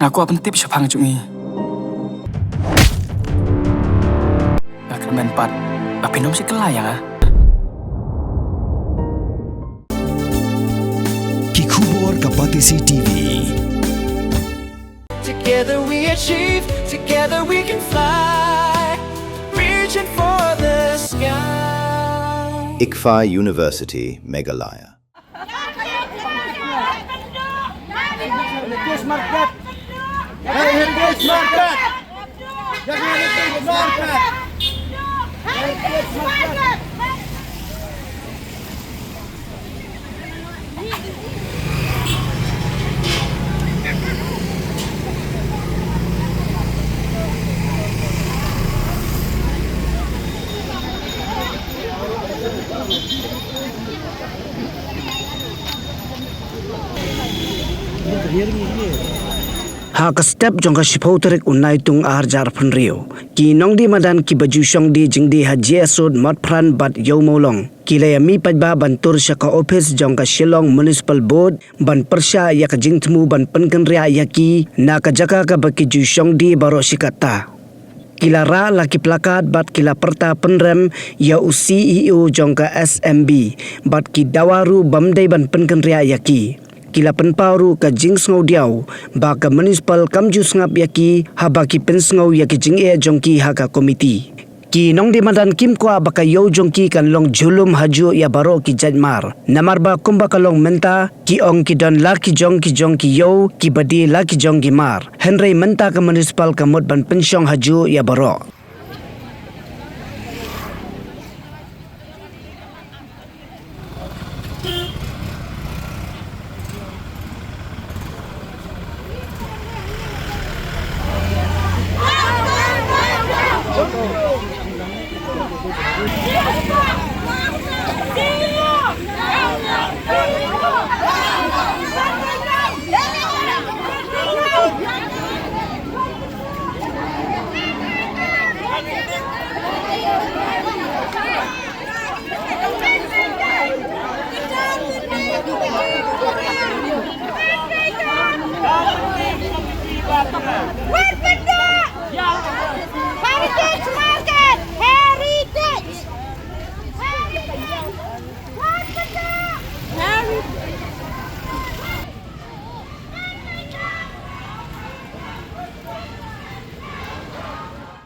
Ngaku apa tip siapa ngajungi? Gak keren pat. Bapak nom si kelayang ah. Kikubor Kapatisi TV. Together we achieve, together we can fly, reaching for the sky. ICFA University, Meghalaya. Heritage Market. Hey, Heritage Market. Jangan Heritage Market. Heritage Market. Ha ka step jong ka sipau terek unai tung arjar penrio ki nong di madan ki baju syong di jing di haji asud mat pran bat yau molong ki la mi pajba bantur sya ka office jong ka Shillong Municipal Board ban persya ya ka jing temu ban penken ria ya ki na ka jaka ka baki ju syong di baro sikata kila ra laki plakat bat kila perta penrem ya u CEO jong ka SMB bat ki dawaru bamdai ban penken ria ya ki kila penpauru ka jing sngau diau ba ka municipal kamju sngap yaki haba ki pensngau yaki jing e jongki ha ka komiti ki nong di madan kim kwa ba ka yo jongki kan long julum haju ya baro ki jajmar namar ba kumba ka long menta ki ong ki don la ki jong ki yo ki badi la ki jong ki mar henry menta ka municipal kamut ban pensyong haju ya baro. Heritage Market! Heritage!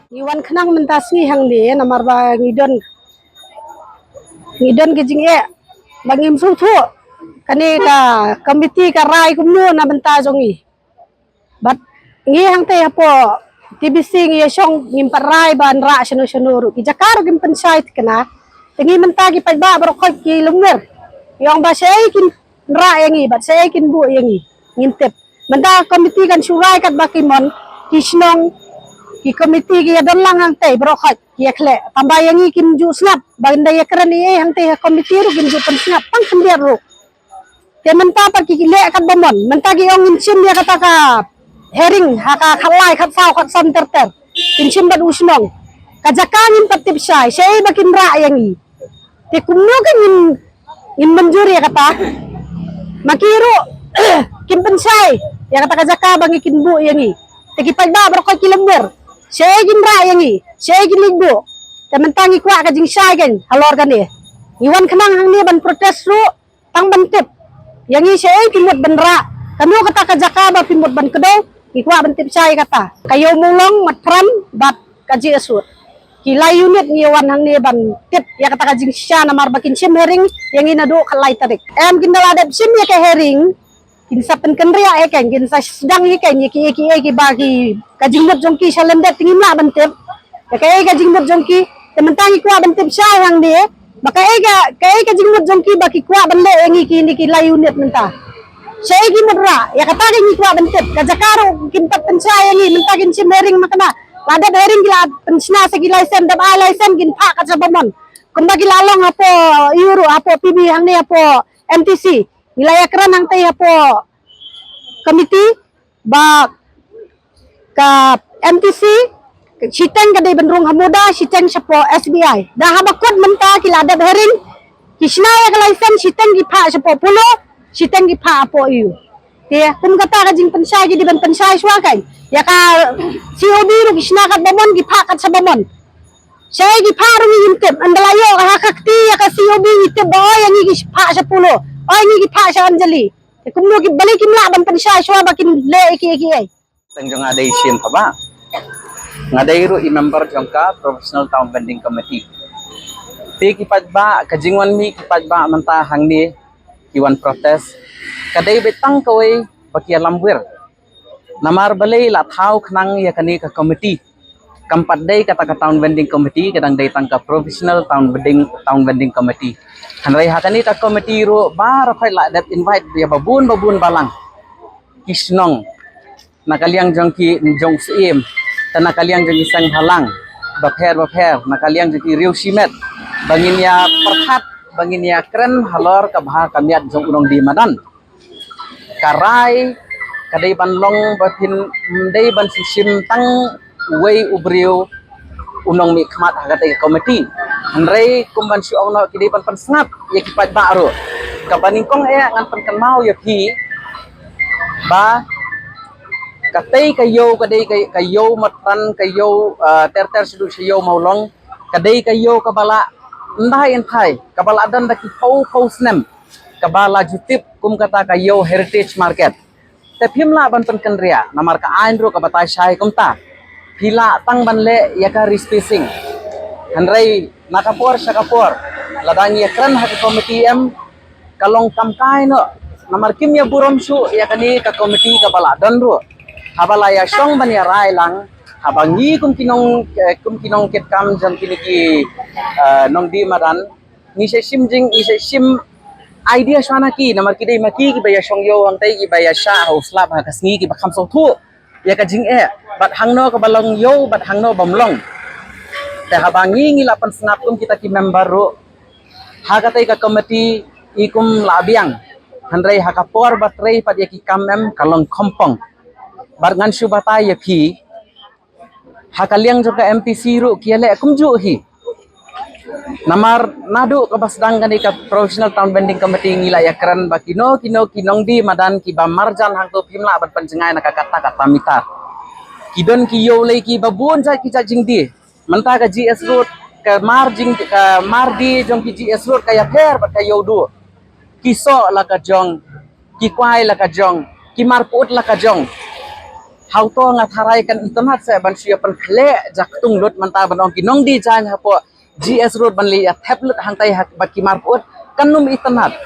Iwan kenang mentasi hang di namar ba ngidon ke jing e bangim su thu kani ka komiti ka rai kumnu na benta jongi bat ngi hang te apo TBC ngi song ngim parai ban ra shanu shanu ki jakar gim panchayat kana tingi menta ki pajba bro khot ki lumner yong ba sei kin ra yangi bat sei kin bu yangi ngintep menta komiti kan surai kat bakimon kisnong ki komiti ki adon lang hang te bro khot ki ekle tambayangi kin ju snap baganda yakran e hang te komiti ru kin ju pan snap pang kendiar ru te menta pa ki le kat bomon menta ki ong insim dia kata ka herring haka khalai khat sau khat sam ter ter insim bad usnong kajakangin patip sai sei bakin ra yangi te kumno kan in manjuri kata makiru kim pensai ya kata kajaka bangi kin bu yangi te ki pagba bro khot ki lember sei gin ra yangi sei gin ligbo te mentangi kwa ka jing sai kan halor kan ni iwan kenang hang ni ban protes ru tang ban tip yangi sei kimut ban ra kanu kata kajaka ba pimut ban kedo ikwa ban tip sai kata kayo mulong matram bat kaji asur kilai unit ni wan hang ni ban tip ya kata kajing sya namar bakin sim herring yangi nado kalai tarik em kindala dep sim ya ke herring kinsa penkenria eken kinsa sedang iken iki bagi kajing mut jongki salendet tingina bantep ya kay kajing mut jongki tementang ikwa bantep sayang dia maka kay kajing mut jongki baki kwa banle engi kini kilai unit menta saya gi mudra ya kata ni ikwa bantep kajakaro kintat pensayangi menta kin simering makana lada hering gila pensna segilai sem dab alai sem gin pa kaca bomon kumbagi lalong apo euro apo PB hang ni apo MTC wilayah keran hang teh apo komiti ba ka MTC siteng kadai benrung hamuda siteng sapo SBI dah habakot menta kilada hering kisna ya kalaisan siteng gi pha sapo pulo siteng gi pha apo iu Te kum kata ka jing pensay jadi ban pensay swakan. Ya ka COB ro kisnakat bamon gipakat sa bamon. Saya giparo ni intip andalayo ka hakakti ya ka COB intip boy yang gipa sa pulo. Ay ni gipa sa Anjali. Te kum no gibalik imla ban pensay swa bakin le iki ay. Tangjong aday sim pa ba? Ngaday ro i-member jong ka Professional Town Vending Committee. Ti kipad ba kajingwan mi kipad ba manta hangni kiwan protes. Kadai betang kawai baki lambwir. Namar balai la thau khnang ya kani ka committee. Kampat dai kata ka Town Vending Committee kadang dai tang ka Professional Town Vending Committee. Hanrai hakani ka committee ro bar phai la that invite ya babun balang. Kisnong nakaliang jong ki jong sim tan nakaliang jong isang halang bapher nakaliang jong ki riu simet bangin ya perhat bangin ya kren halor ka bha kamiat jong unong di madan karai kadai ban long bapin dai ban sisim tang wei ubriu unong mi khmat hagatai committee hanrei kumban si ong no kidai ban sngap ya kipat ba ro kabaning kong ngan pan mau ya pi ba katay kayo kayo matan kayo ter sudu siyo maulong kadai kayo kabala ndai enthai kabala dan daki pau snem kabala jutip kum kata kayo heritage market te phimla ban pen kenria namar ka ain ro ka batai sai kumta phila tang ban le yaka respacing hanrai nakapor sakapor ladang ya kran hak committee em kalong kamkai no namar kim ya burom su yakani ka committee kabala dan ro habala ya song ban ya rai lang habangi kum kinong ket kam jam kiniki nong di madan ni se sim idea shwana ki namar kidai maki ki baya song yo hang tai ki baya sha ho slap ha kasngi ki bakham so thu ya ka jing bat hangno ka balong yo bat hangno bamlong te habangi ngila pan snap kum kita ki member ro ha ka tai ka committee ikum labiang handrai ha ka por batrei pat ya ki kamem kalong kompong bar ngan shu batai ya phi ha kaliang jo ka MTC ro kiale kumju hi namar nadu ka basdang kan ka Professional Town Vending Committee ngila ya kran ba kinong di madan ki ba marjan hang to phimla ban panjengai na kata mitar kidon ki yo le ki babun ja ki jing di manta ka GS road ka mardi jong ki GS road ka ya pher ba ka yo du ki so la ka jong ki kwai la ka jong ki marput la ka jong how to ngatharai kan internet sa ban siya pan khle jaktung lut manta ban ong kinong di jan hapo GS road ban li tablet hang tai hak baki marput kanum internet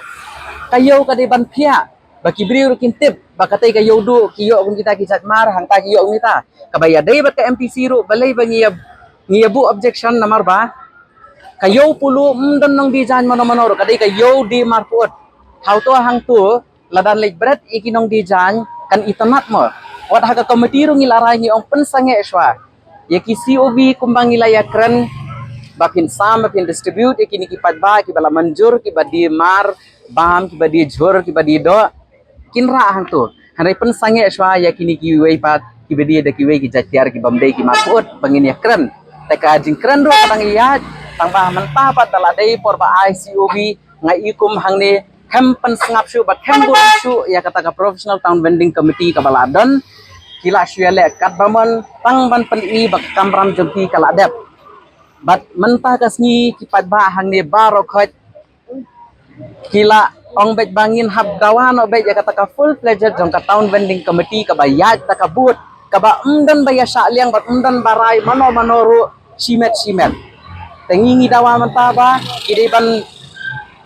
kayo ka di ban phia baki briu kintip bakatai kayo du kiyo kun kita kisat mar hang ta kiyo ngita kabaya dai bat ka MTC ro balai ba ngiya bu objection namar ba kayo pulu don nong di jan mano ro kadai kayo di marput how to hang tu ladan lek bret ikinong di jan kan internet mo wat haka committee ro ngilarai ni ong pensange eswa ya ki COB kumbang ngilaya kren bakin sam bakin distribute ikini ki padba ki bala manjur ki badi mar bam ki badi jhor ki badi do kinra hang tu hanai pensange eswa ya kini ki wei pat ki badi da ki wei ki jatiar ki bamdei ki makut bangin ya kren teka jing kren ro tang ya tang ba manta pat dala dei por ba ICOB ngai ikum hang ne hem pensangap su bat hem buram su ya kata ka Professional Town Vending Committee ka bala don kila syale kat bamon tang ban pen i bak kamram jengki kala dep bat menta kasni kipat ba hang ne baro khot kila ong bet bangin hab dawan obet ya kata ka full fledged jong ka Town Vending Committee ka bayat ta ka but ka ba umdan baya sya liang bat umdan barai mano ru simet tengingi dawa menta ba kidai ban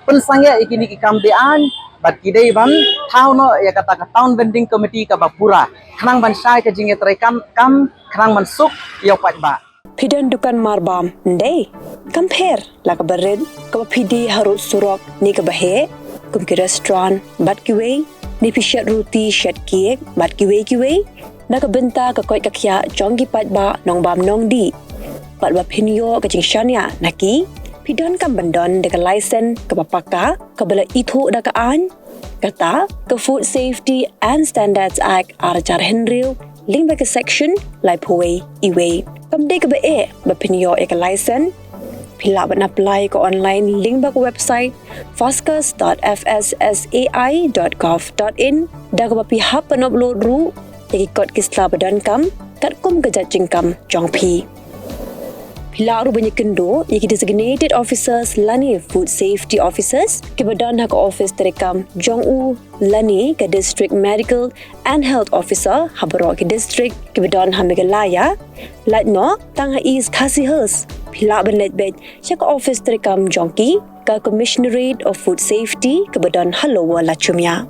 pensange ikini ki kamdean bat kidai ban thauno ya kata ka Town Vending Committee ka ba pura khanang ban sai ka jinge trai kam khanang ban suk yo pat ba Pidan dukan marbam ndai compare la ka bared ka pidi harut surok ni ka bahe kum ki restaurant bat ki wei ni pishat roti shat cake bat ki wei na ka benta ka koi ka khya chong ki pat ba nong bam nong di pat ba phinyo ka jing shania naki pidan kam bandon de ka license ka papaka ka bala ithu da ka an kata ka Food Safety and Standards Act arjar henril link ba ka section lai phoi iwei kam de ka ba e ba phinyo e ka license Pila ban apply ko online link ba ko website foscas.fssai.gov.in da ko pihap pan upload ru ikot kisla badan kam kat kum kejajing kam jong pi. Pila ru banyak kendo iki designated officers lani food safety officers ke badan hak office terekam jong u lani ke district medical and health officer habaro ke district ke badan Megalaya lat no tang is kasihers pila ban let bed chak office terekam jongki ke commissionerate of food safety ke badan Halowa Lachumya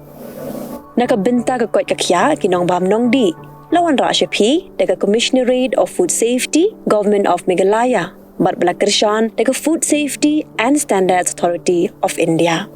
nakabenta ke kot kakya kinong bam nong di lawan Rashapi daga Commissionerate of Food Safety, Government of Meghalaya, Bat Balakrishnan daga Food Safety and Standards Authority of India.